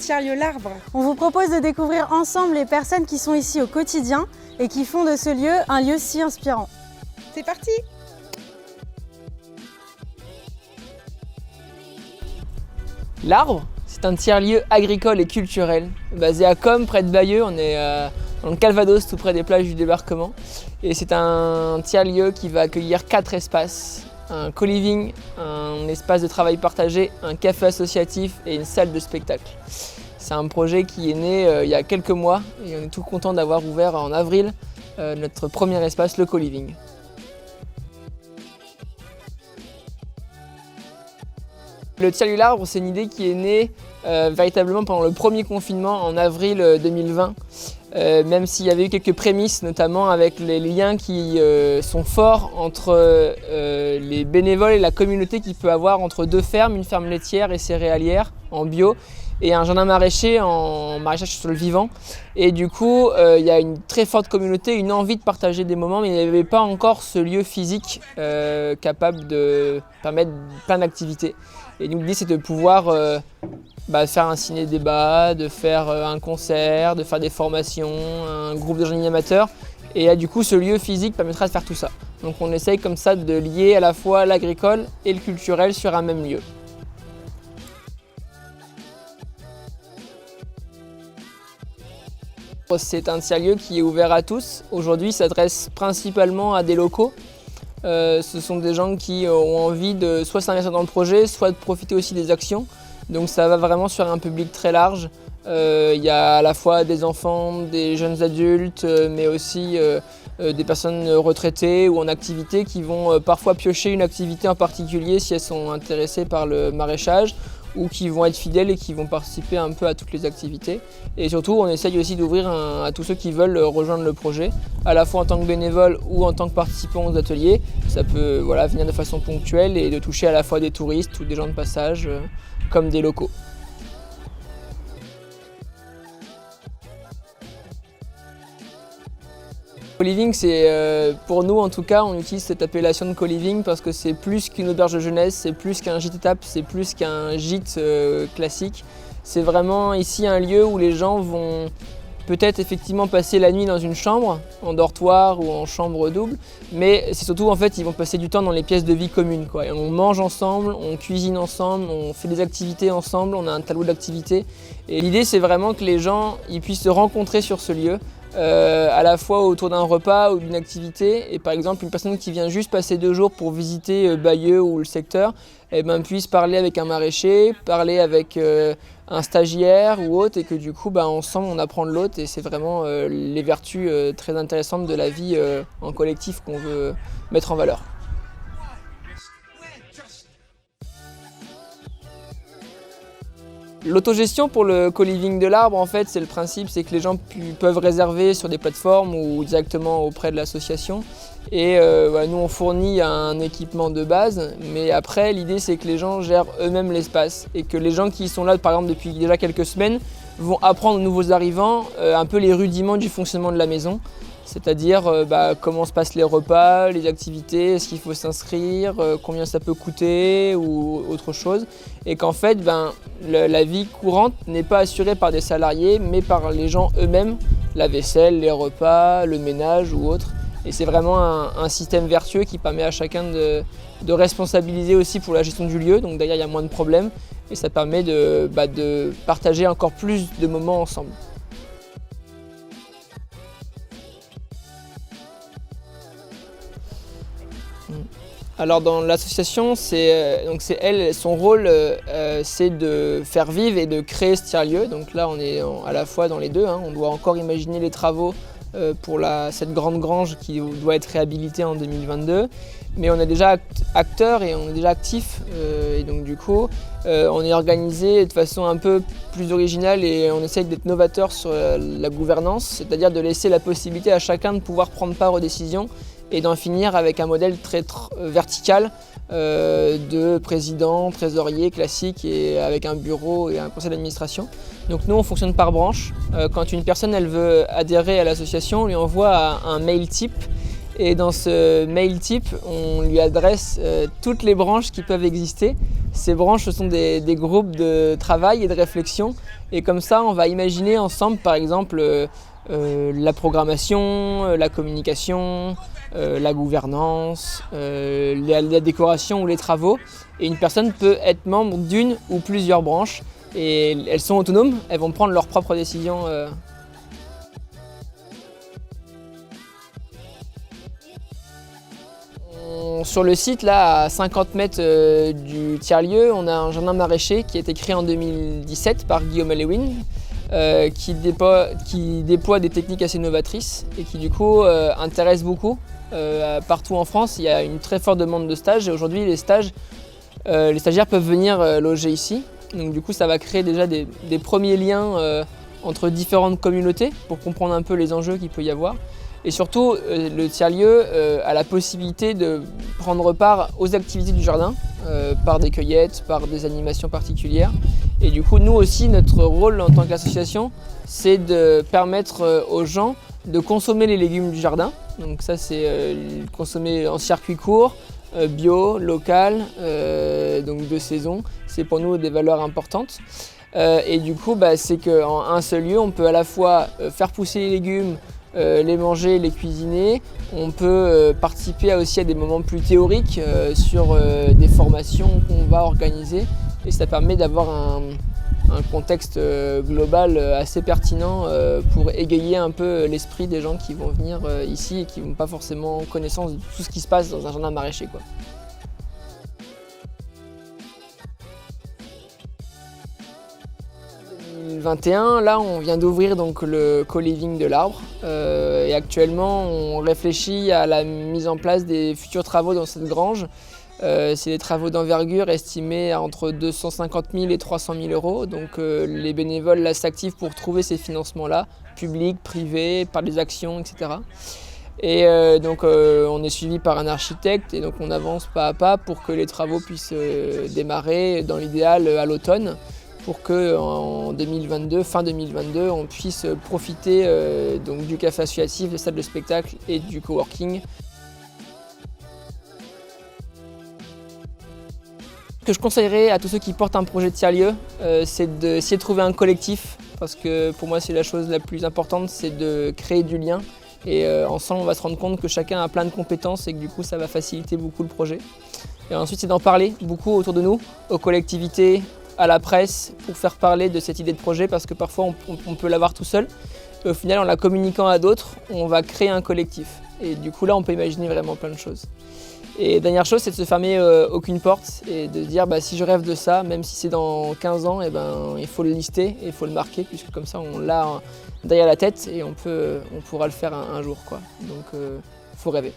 tiers-lieu L'Arbre. On vous propose de découvrir ensemble les personnes qui sont ici au quotidien et qui font de ce lieu un lieu si inspirant. C'est parti! L'Arbre, c'est un tiers-lieu agricole et culturel basé à Com, près de Bayeux. On est dans le Calvados, tout près des plages du débarquement. Et c'est un tiers-lieu qui va accueillir 4 espaces. Un co-living, un espace de travail partagé, un café associatif et une salle de spectacle. C'est un projet qui est né il y a quelques mois et on est tout content d'avoir ouvert en avril notre premier espace, le co-living. Le tiers-lieu L'Arbre, c'est une idée qui est née véritablement pendant le premier confinement en avril 2020. Même s'il y avait eu quelques prémices, notamment avec les liens qui sont forts entre les bénévoles et la communauté qu'il peut avoir entre 2 fermes, une ferme laitière et céréalière en bio et un jardin maraîcher en maraîchage sur le vivant. Et du coup, il y a une très forte communauté, une envie de partager des moments, mais il n'y avait pas encore ce lieu physique capable de permettre plein d'activités. Et donc l'idée, c'est de pouvoir faire un ciné-débat, de faire un concert, de faire des formations, un groupe de jeunes animateurs. Et là, du coup, ce lieu physique permettra de faire tout ça. Donc on essaye comme ça de lier à la fois l'agricole et le culturel sur un même lieu. C'est un tiers-lieu qui est ouvert à tous. Aujourd'hui, il s'adresse principalement à des locaux. Ce sont des gens qui ont envie de soit s'investir dans le projet, soit de profiter aussi des actions. Donc ça va vraiment sur un public très large. Il y a à la fois des enfants, des jeunes adultes, mais aussi des personnes retraitées ou en activité qui vont parfois piocher une activité en particulier si elles sont intéressées par le maraîchage ou qui vont être fidèles et qui vont participer un peu à toutes les activités. Et surtout, on essaye aussi d'ouvrir à tous ceux qui veulent rejoindre le projet, à la fois en tant que bénévole ou en tant que participant aux ateliers. Ça peut venir de façon ponctuelle et de toucher à la fois des touristes ou des gens de passage, comme des locaux. Co-living, c'est pour nous en tout cas, on utilise cette appellation de co-living parce que c'est plus qu'une auberge de jeunesse, c'est plus qu'un gîte étape, c'est plus qu'un gîte classique. C'est vraiment ici un lieu où les gens vont peut-être effectivement passer la nuit dans une chambre, en dortoir ou en chambre double, mais c'est surtout en fait ils vont passer du temps dans les pièces de vie communes, quoi. Et on mange ensemble, on cuisine ensemble, on fait des activités ensemble, on a un tableau d'activités. Et l'idée c'est vraiment que les gens ils puissent se rencontrer sur ce lieu. À la fois autour d'un repas ou d'une activité, et par exemple une personne qui vient juste passer 2 jours pour visiter Bayeux ou le secteur puisse parler avec un maraîcher, parler avec un stagiaire ou autre, et que du coup ensemble on apprend de l'autre, et c'est vraiment les vertus très intéressantes de la vie en collectif qu'on veut mettre en valeur. L'autogestion pour le co-living de l'Arbre, en fait, c'est le principe, c'est que les gens peuvent réserver sur des plateformes ou directement auprès de l'association. Et nous, on fournit un équipement de base, mais après, l'idée, c'est que les gens gèrent eux-mêmes l'espace et que les gens qui sont là, par exemple, depuis déjà quelques semaines, vont apprendre aux nouveaux arrivants un peu les rudiments du fonctionnement de la maison. C'est-à-dire comment se passent les repas, les activités, est-ce qu'il faut s'inscrire, combien ça peut coûter ou autre chose. Et qu'en fait, la vie courante n'est pas assurée par des salariés, mais par les gens eux-mêmes, la vaisselle, les repas, le ménage ou autre. Et c'est vraiment un système vertueux qui permet à chacun de responsabiliser aussi pour la gestion du lieu. Donc d'ailleurs, il y a moins de problèmes et ça permet de partager encore plus de moments ensemble. Alors dans l'association, son rôle, c'est de faire vivre et de créer ce tiers-lieu. Donc là, on est à la fois dans les deux. On doit encore imaginer les travaux pour cette grande grange qui doit être réhabilitée en 2022. Mais on est déjà acteurs et on est déjà actifs. Et donc du coup, on est organisé de façon un peu plus originale et on essaye d'être novateur sur la gouvernance, c'est-à-dire de laisser la possibilité à chacun de pouvoir prendre part aux décisions et d'en finir avec un modèle très vertical de président, trésorier classique et avec un bureau et un conseil d'administration. Donc nous on fonctionne par branche. Quand une personne elle veut adhérer à l'association, on lui envoie un mail type Et dans ce mail type, on lui adresse toutes les branches qui peuvent exister. Ces branches, ce sont des groupes de travail et de réflexion. Et comme ça, on va imaginer ensemble, par exemple, la programmation, la communication, la gouvernance, la décoration ou les travaux. Et une personne peut être membre d'une ou plusieurs branches. Et elles sont autonomes, elles vont prendre leurs propres décisions. Sur le site, là, à 50 mètres du tiers-lieu, on a un jardin maraîcher qui a été créé en 2017 par Guillaume Lewin, qui déploie des techniques assez novatrices et qui du coup intéresse beaucoup. Partout en France, il y a une très forte demande de stages et aujourd'hui les stagiaires peuvent venir loger ici. Donc du coup ça va créer déjà des premiers liens entre différentes communautés pour comprendre un peu les enjeux qu'il peut y avoir. Et surtout, le tiers-lieu a la possibilité de prendre part aux activités du jardin par des cueillettes, par des animations particulières. Et du coup, nous aussi, notre rôle en tant qu'association, c'est de permettre aux gens de consommer les légumes du jardin. Donc ça, c'est consommer en circuit court, bio, local, donc de saison. C'est pour nous des valeurs importantes. Et du coup, c'est qu'en un seul lieu, on peut à la fois faire pousser les légumes, les manger, les cuisiner. On peut participer aussi à des moments plus théoriques sur des formations qu'on va organiser et ça permet d'avoir un contexte global assez pertinent pour égayer un peu l'esprit des gens qui vont venir ici et qui n'ont pas forcément connaissance de tout ce qui se passe dans un jardin maraîcher, quoi. 2021, là on vient d'ouvrir donc le co-living de l'Arbre et actuellement on réfléchit à la mise en place des futurs travaux dans cette grange. C'est des travaux d'envergure estimés à entre 250 000 et 300 000 euros. Donc les bénévoles là s'activent pour trouver ces financements-là, publics, privés, par des actions, etc. Et donc on est suivi par un architecte et donc on avance pas à pas pour que les travaux puissent démarrer dans l'idéal à l'automne, pour qu'en 2022, fin 2022, on puisse profiter donc du café associatif, des salles de spectacle et du coworking. Ce que je conseillerais à tous ceux qui portent un projet de tiers-lieu, c'est d'essayer de trouver un collectif, parce que pour moi c'est la chose la plus importante, c'est de créer du lien. Et ensemble on va se rendre compte que chacun a plein de compétences et que du coup ça va faciliter beaucoup le projet. Et ensuite c'est d'en parler beaucoup autour de nous, aux collectivités, à la presse, pour faire parler de cette idée de projet, parce que parfois on peut l'avoir tout seul. Et au final, en la communiquant à d'autres, on va créer un collectif. Et du coup là, on peut imaginer vraiment plein de choses. Et dernière chose, c'est de se fermer aucune porte et de se dire si je rêve de ça, même si c'est dans 15 ans, il faut le lister et il faut le marquer, puisque comme ça on l'a derrière la tête et on pourra le faire un jour, quoi. Donc faut rêver.